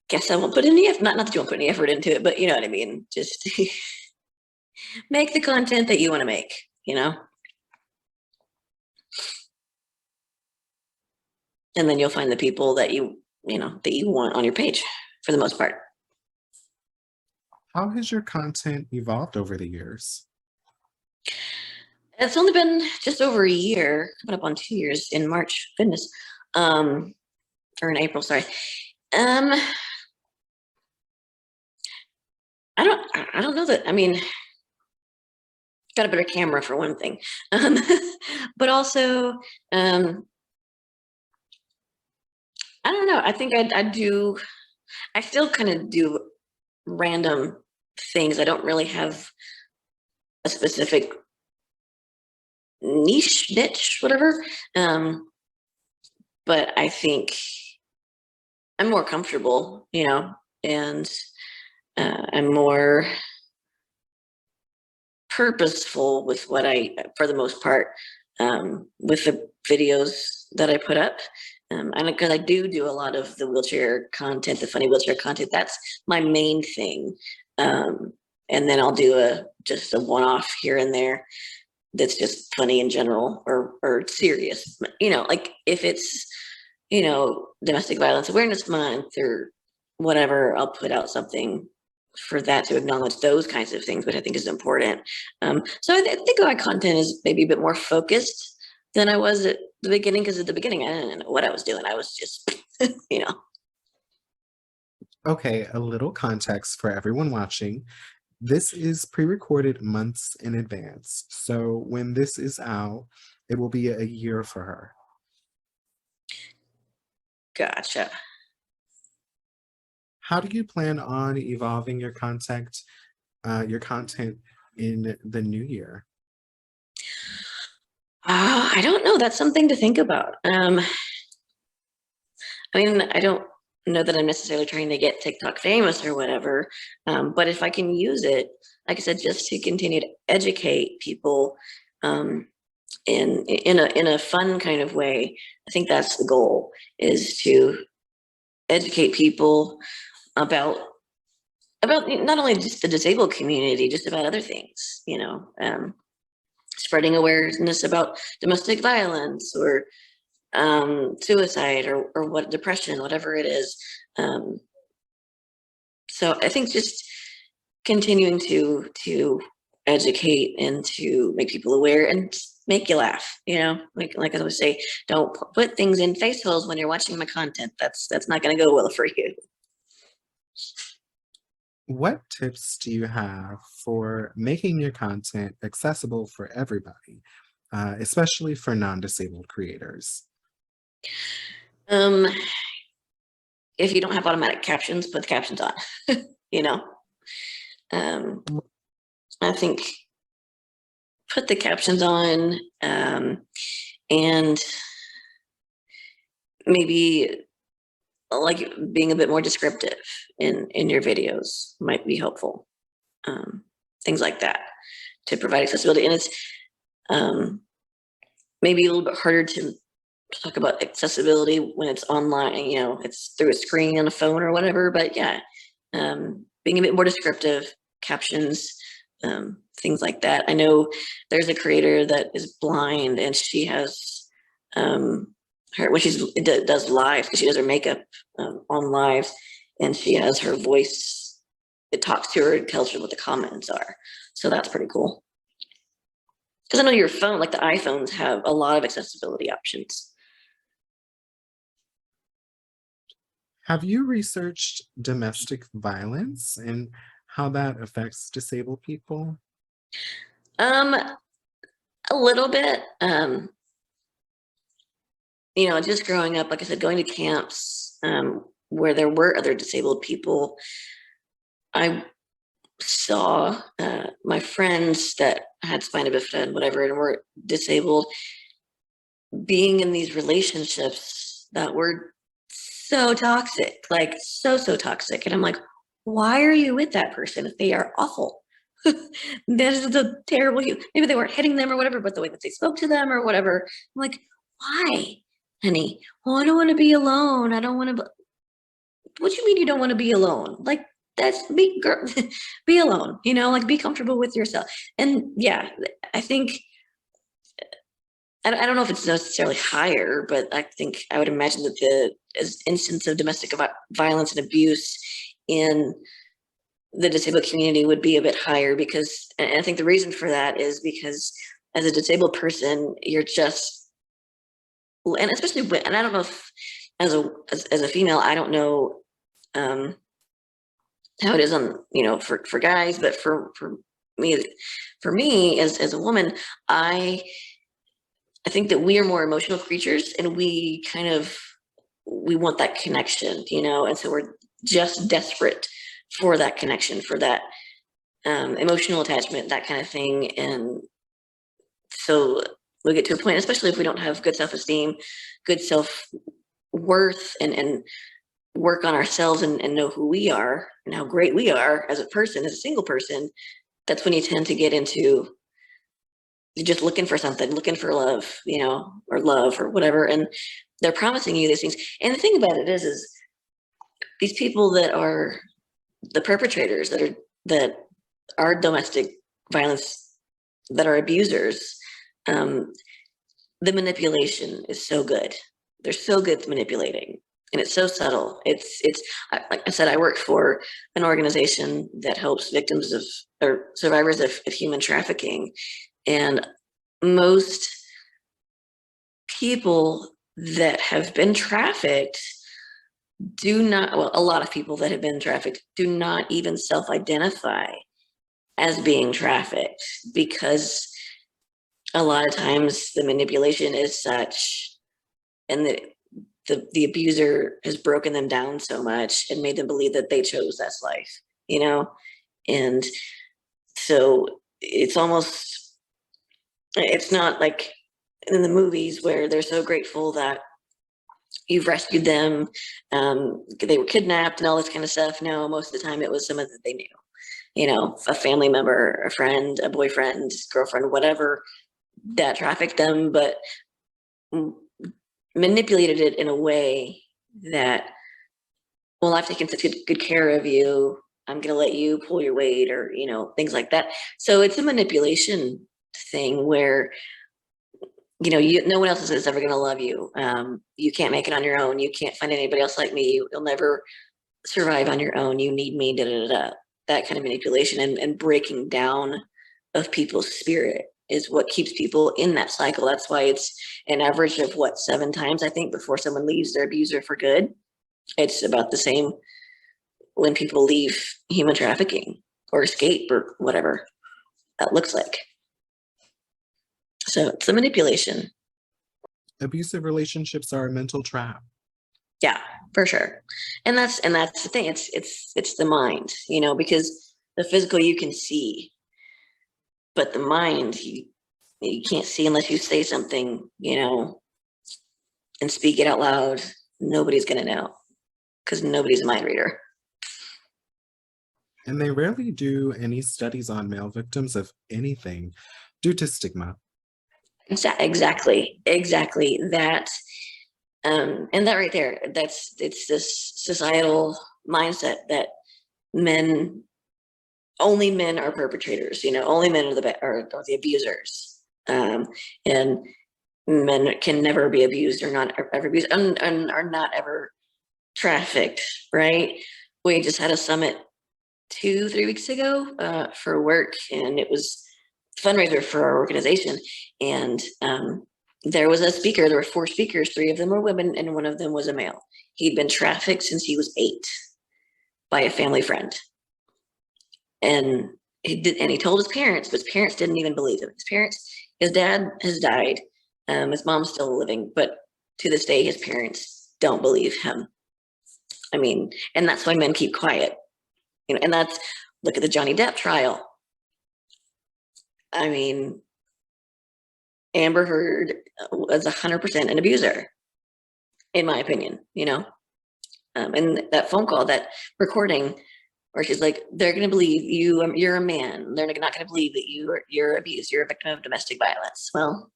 guess I won't put any effort. Not that you won't put any effort into it, but you know what I mean. Just make the content that you want to make. And then you'll find the people that you want on your page for the most part. How has your content evolved over the years? It's only been just over a year, coming up on 2 years in March. Goodness, or in April. Sorry. I don't know that. I mean, got a better camera for one thing, but also, I don't know. I think I still kind of do random things. I don't really have a specific niche, whatever. But I think I'm more comfortable, and I'm more purposeful with what for the most part, with the videos that I put up. And because I do a lot of the wheelchair content, the funny wheelchair content, that's my main thing. And then I'll do just a one-off here and there that's just funny in general or serious. Like if it's, Domestic Violence Awareness Month or whatever, I'll put out something for that to acknowledge those kinds of things, which I think is important. So I think my content is maybe a bit more focused than I was at the beginning, because at the beginning, I didn't know what I was doing. I was just, Okay, a little context for everyone watching. This is pre-recorded months in advance. So when this is out, it will be a year for her. Gotcha. How do you plan on evolving your content in the new year? I don't know. That's something to think about. I mean, I don't know that I'm necessarily trying to get TikTok famous or whatever, but if I can use it, like I said, just to continue to educate people, in a fun kind of way, I think that's the goal, is to educate people about not only just the disabled community, just about other things, spreading awareness about domestic violence or suicide or what depression, whatever it is. So I think just continuing to educate and to make people aware and make you laugh, like I always say, don't put things in face holes when you're watching my content. That's not going to go well for you. What tips do you have for making your content accessible for everybody, especially for non-disabled creators? If you don't have automatic captions, put the captions on. I think put the captions on, and maybe like being a bit more descriptive in your videos might be helpful. Things like that to provide accessibility. And it's maybe a little bit harder to talk about accessibility when it's online, it's through a screen on a phone or whatever, but yeah, being a bit more descriptive, captions, things like that. I know there's a creator that is blind, and she has when she does live, because she does her makeup on live, and she has her voice, it talks to her and tells her what the comments are. So that's pretty cool. Because I know your phone, like the iPhones, have a lot of accessibility options. Have you researched domestic violence and how that affects disabled people? A little bit. you know, just growing up, like I said, going to camps where there were other disabled people, I saw my friends that had spina bifida and whatever and were disabled being in these relationships that were so toxic, like so toxic. And I'm like, why are you with that person if they are awful? That is a terrible, maybe they weren't hitting them or whatever, but the way that they spoke to them or whatever. I'm like, why, honey? Well, I don't want to be alone. I don't want to. What do you mean you don't want to be alone? Like, that's be girl, be alone, you know, like be comfortable with yourself. And yeah, I think I don't know if it's necessarily higher, but I think I would imagine that the instance of domestic violence and abuse in the disabled community would be a bit higher because, and I think the reason for that is because as a disabled person, you're just, and especially when, and I don't know if as a female, I don't know how it is on, you know, for guys, but for me as a woman, I think that we are more emotional creatures and we want that connection, you know, and so we're just desperate for that connection, for that emotional attachment, that kind of thing. And so we'll get to a point, especially if we don't have good self-esteem, good self-worth, and work on ourselves and know who we are and how great we are as a person, as a single person, that's when you tend to get into you're just looking for something, looking for love, you know, or love or whatever. And they're promising you these things. And the thing about it is these people that are the perpetrators that are domestic violence, that are abusers, the manipulation is so good. They're so good at manipulating. And it's so subtle. It's like I said, I work for an organization that helps victims of or survivors of human trafficking. And most people that have been trafficked do not, well, a lot of people that have been trafficked do not even self-identify as being trafficked because a lot of times the manipulation is such and the abuser has broken them down so much and made them believe that they chose this life, you know? And so it's almost, it's not like in the movies where they're so grateful that you've rescued them, they were kidnapped and all this kind of stuff. No, most of the time it was someone that they knew, you know, a family member, a friend, a boyfriend, girlfriend, whatever, that trafficked them, but manipulated it in a way that, well, I've taken such good care of you, I'm going to let you pull your weight, or, you know, things like that. So it's a manipulation thing where, you know, no one else is ever going to love you. You can't make it on your own. You can't find anybody else like me. You'll never survive on your own. You need me, da, da, da, da. That kind of manipulation and breaking down of people's spirit is what keeps people in that cycle. That's why it's an average of 7 times, I think, before someone leaves their abuser for good. It's about the same when people leave human trafficking or escape or whatever that looks like. So it's a manipulation. Abusive relationships are a mental trap. Yeah, for sure. And that's the thing. It's the mind, you know, because the physical you can see, but the mind you can't see unless you say something, you know, and speak it out loud. Nobody's gonna know because nobody's a mind reader. And they rarely do any studies on male victims of anything due to stigma. Exactly that. And that right there, it's this societal mindset that only men are perpetrators, you know, only men are the abusers. And men can never be abused or not ever abused and are not ever trafficked, right? We just had a summit 2-3 weeks ago for work, and it was a fundraiser for our organization. And there was a speaker, there were 4 speakers, 3 of them were women and 1 of them was a male. He'd been trafficked since he was 8 by a family friend. And he told his parents, but his parents didn't even believe him. His dad has died. His mom's still living, but to this day, his parents don't believe him. I mean, and that's why men keep quiet, you know, and that's, look at the Johnny Depp trial. I mean, Amber Heard was 100% an abuser, in my opinion, you know? And that phone call, that recording, where she's like, they're going to believe you, you're a man. They're not going to believe that you're abused. You're a victim of domestic violence. Well,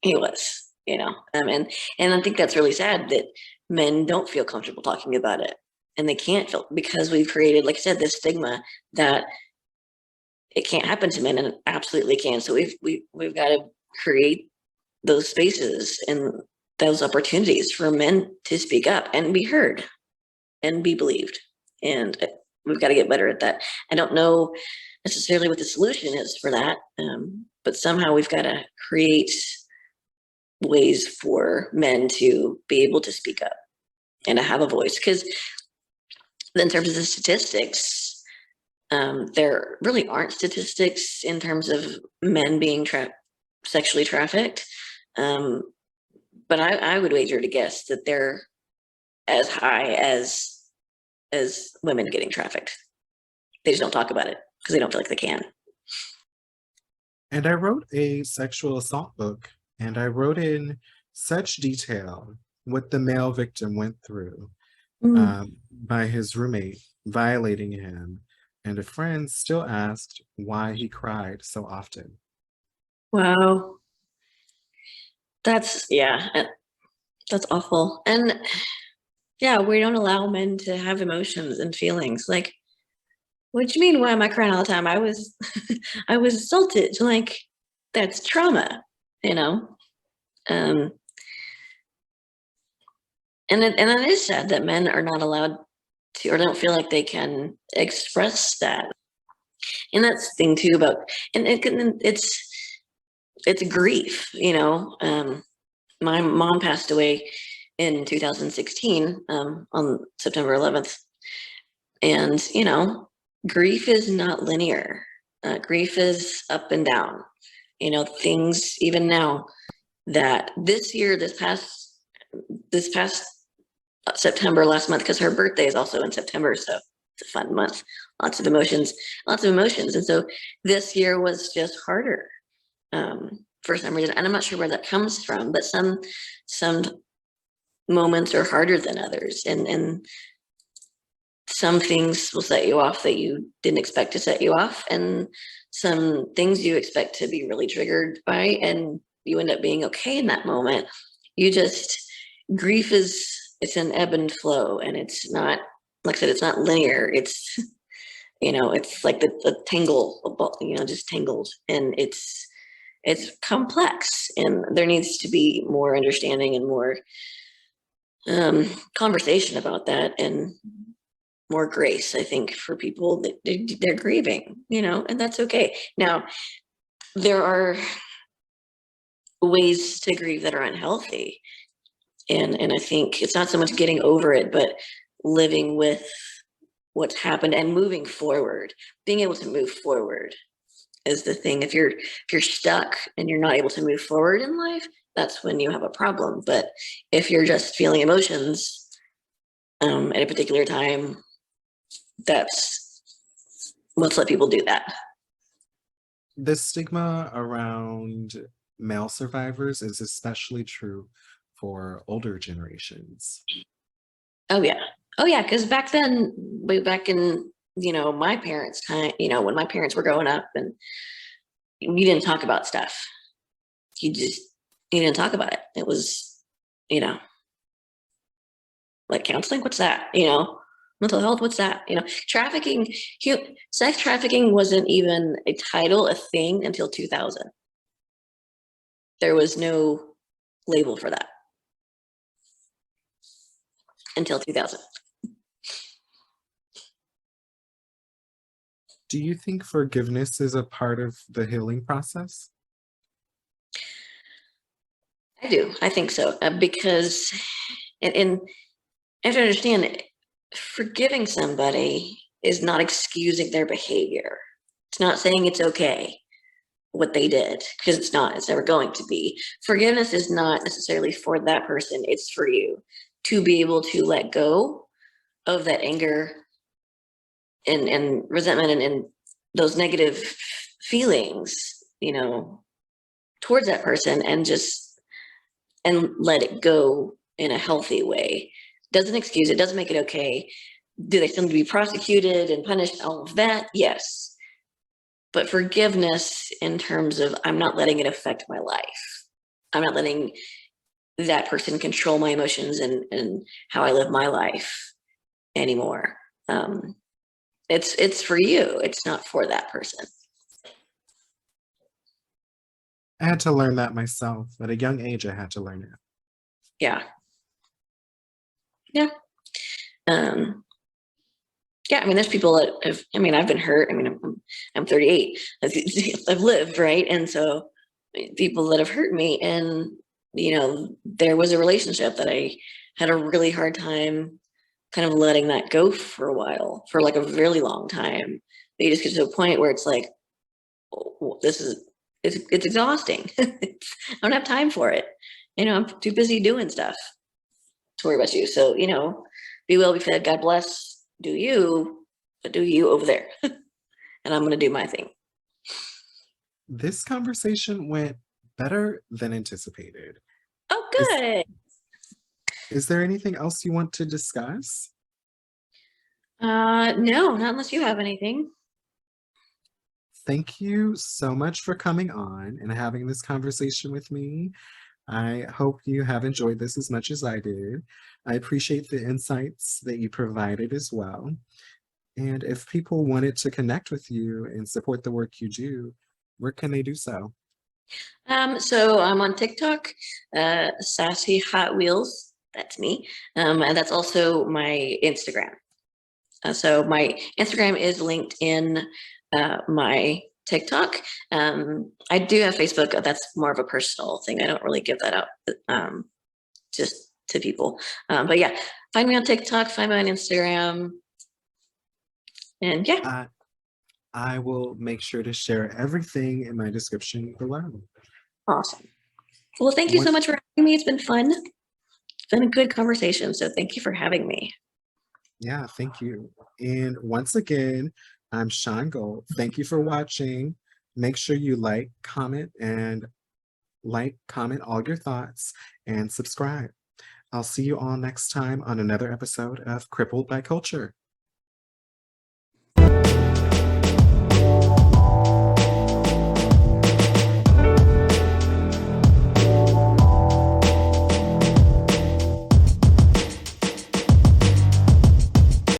he was, you know, and I think that's really sad that men don't feel comfortable talking about it, and they can't feel, because we've created, like I said, this stigma that it can't happen to men, and it absolutely can. So we've got to create those spaces and those opportunities for men to speak up and be heard and be believed. And we've got to get better at that. I don't know necessarily what the solution is for that, but somehow we've got to create ways for men to be able to speak up and to have a voice. Because in terms of the statistics, there really aren't statistics in terms of men being sexually trafficked. But I would wager to guess that they're as high as women getting trafficked. They just don't talk about it because they don't feel like they can. And I wrote a sexual assault book, and I wrote in such detail what the male victim went through by his roommate violating him. And a friend still asked why he cried so often. Wow. That's awful. And yeah, we don't allow men to have emotions and feelings. Like, what do you mean, why am I crying all the time? I was I was assaulted. Like, that's trauma, you know? And it is sad that men are not allowed to, or don't feel like they can express that. And that's the thing too about, and it's grief, you know. My mom passed away in 2016 on September 11th, and you know, grief is not linear. Grief is up and down. You know, things even now, that this year, this past September, last month, because her birthday is also in September, so it's a fun month. Lots of emotions. And so this year was just harder for some reason, and I'm not sure where that comes from, but some moments are harder than others, and some things will set you off that you didn't expect to set you off, and some things you expect to be really triggered by, and you end up being okay in that moment. Grief it's an ebb and flow, and it's not, like I said, it's not linear. It's, you know, it's like the tangle, you know, just tangled, and it's complex, and there needs to be more understanding and more conversation about that, and more grace, I think, for people that they're grieving, you know, and that's okay. Now, there are ways to grieve that are unhealthy, and I think it's not so much getting over it, but living with what's happened and moving forward. Being able to move forward is the thing. If you're stuck and you're not able to move forward in life, that's when you have a problem. But if you're just feeling emotions at a particular time, let's let people do that. The stigma around male survivors is especially true for older generations. Oh yeah, because back then, way back in, you know, my parents' time, you know, when my parents were growing up, and you didn't talk about stuff. You didn't talk about it. It was, you know, like counseling. What's that? You know, mental health. What's that? You know, trafficking, sex trafficking wasn't even a title, a thing, until 2000. There was no label for that until 2000. Do you think forgiveness is a part of the healing process? I do. I think so. Because, and you have to understand, forgiving somebody is not excusing their behavior. It's not saying it's okay. what they did, because it's never going to be. Forgiveness is not necessarily for that person, it's for you to be able to let go of that anger and resentment and those negative feelings, towards that person, and let it go in a healthy way. Doesn't excuse it, doesn't make it okay. Do they still need to be prosecuted and punished? All of that, yes. But forgiveness in terms of, I'm not letting it affect my life. I'm not letting that person control my emotions and how I live my life anymore. It's for you. It's not for that person. I had to learn that myself. At a young age, I had to learn it. Yeah. Yeah. Yeah, I mean, there's people that I've been hurt. I mean, I'm 38. I've lived, right? And so people that have hurt me, and, there was a relationship that I had a really hard time kind of letting that go for a while, for like a really long time. But you just get to a point where it's like, oh, it's exhausting. I don't have time for it. I'm too busy doing stuff to worry about you. So, be well, be fed, God bless. Do you, but do you over there. And I'm going to do my thing. This conversation went better than anticipated. Oh, good. Is there anything else you want to discuss? No, not unless you have anything. Thank you so much for coming on and having this conversation with me. I hope you have enjoyed this as much as I did. I appreciate the insights that you provided as well. And if people wanted to connect with you and support the work you do, where can they do so? So I'm on TikTok, Sassy Hot Wheels. That's me. And that's also my Instagram. So my Instagram is linked in my TikTok. I do have Facebook. That's more of a personal thing. I don't really give that out just to people. But yeah, find me on TikTok, find me on Instagram. And yeah. I will make sure to share everything in my description below. Awesome. Well, thank you so much for having me. It's been fun. It's been a good conversation. So thank you for having me. Yeah, thank you. And once again, I'm Sean Gold. Thank you for watching. Make sure you comment all your thoughts, and subscribe. I'll see you all next time on another episode of Crippled by Culture.